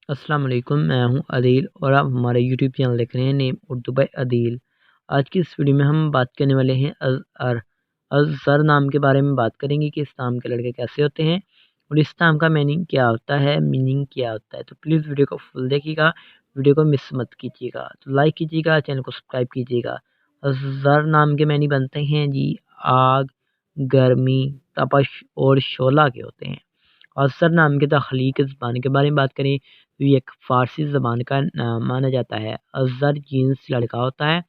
अस्सलाम वालेकुम, मैं हूं अदील और आप हमारे यूट्यूब चैनल देख रहे हैं नेम उर्दू बाय अदील। आज की इस वीडियो में हम बात करने वाले हैं अज़हर। अज़हर नाम के बारे में बात करेंगे कि इस नाम के लड़के कैसे होते हैं और इस नाम का मीनिंग क्या होता है। तो प्लीज़ वीडियो को फुल देखिएगा, वीडियो को मिस मत कीजिएगा। तो लाइक कीजिएगा, चैनल को सब्सक्राइब कीजिएगा। अज़हर नाम के मैनी बनते हैं जी आग, गर्मी, तपश और शोला के होते हैं। असर नाम के तख्लीक ज़बान के बारे में बात करें तो ये एक फ़ारसी ज़बान का नाम माना जाता है। अज़हर जीन्स लड़का होता है।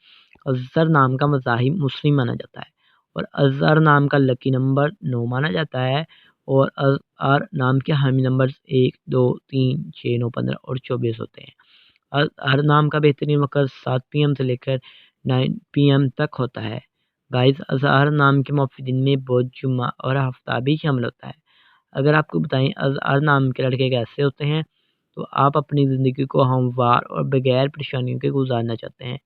अज़हर नाम का मज़ाहिब मुस्लिम माना जाता है और अज़हर नाम का लकी नंबर 9 माना जाता है और अज़हर नाम के हामी नंबर 1, 2, 3, 6, 9, 15 और 24 होते हैं। अज़हर नाम का बेहतरीन वक़्त 7 पीएम से लेकर 9 पीएम तक होता है। गाइस, अज़हर नाम के मुवफ़्फ़िदीन में बुध, जुम्मा और हफ्ता भी शामिल होता है। अगर आपको बताएं अज़हर नाम के लड़के कैसे होते हैं तो आप अपनी ज़िंदगी को हमवार और बगैर परेशानियों के गुजारना चाहते हैं।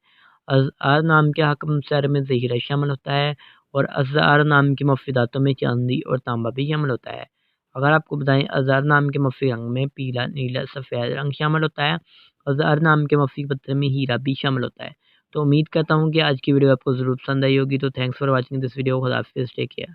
अज़हर नाम के हमसर में ज़हीरा शामिल होता है और अज़हर नाम के मुफ़्फ़िदातों में चांदी और तांबा भी शामिल होता है। अगर आपको बताएं अज़हर नाम के मुफ़्फ़ी रंग में पीला, नीला, सफ़ेद रंग शामिल होता है। अज़हर नाम के मुफ़्फ़ी पत्थर में हीरा भी शामिल होता है। तो उम्मीद करता हूँ कि आज की वीडियो आपको ज़रूर पसंद आई होगी। तो thanks for watching this video. खुदा हाफ़िज़, टेक केयर।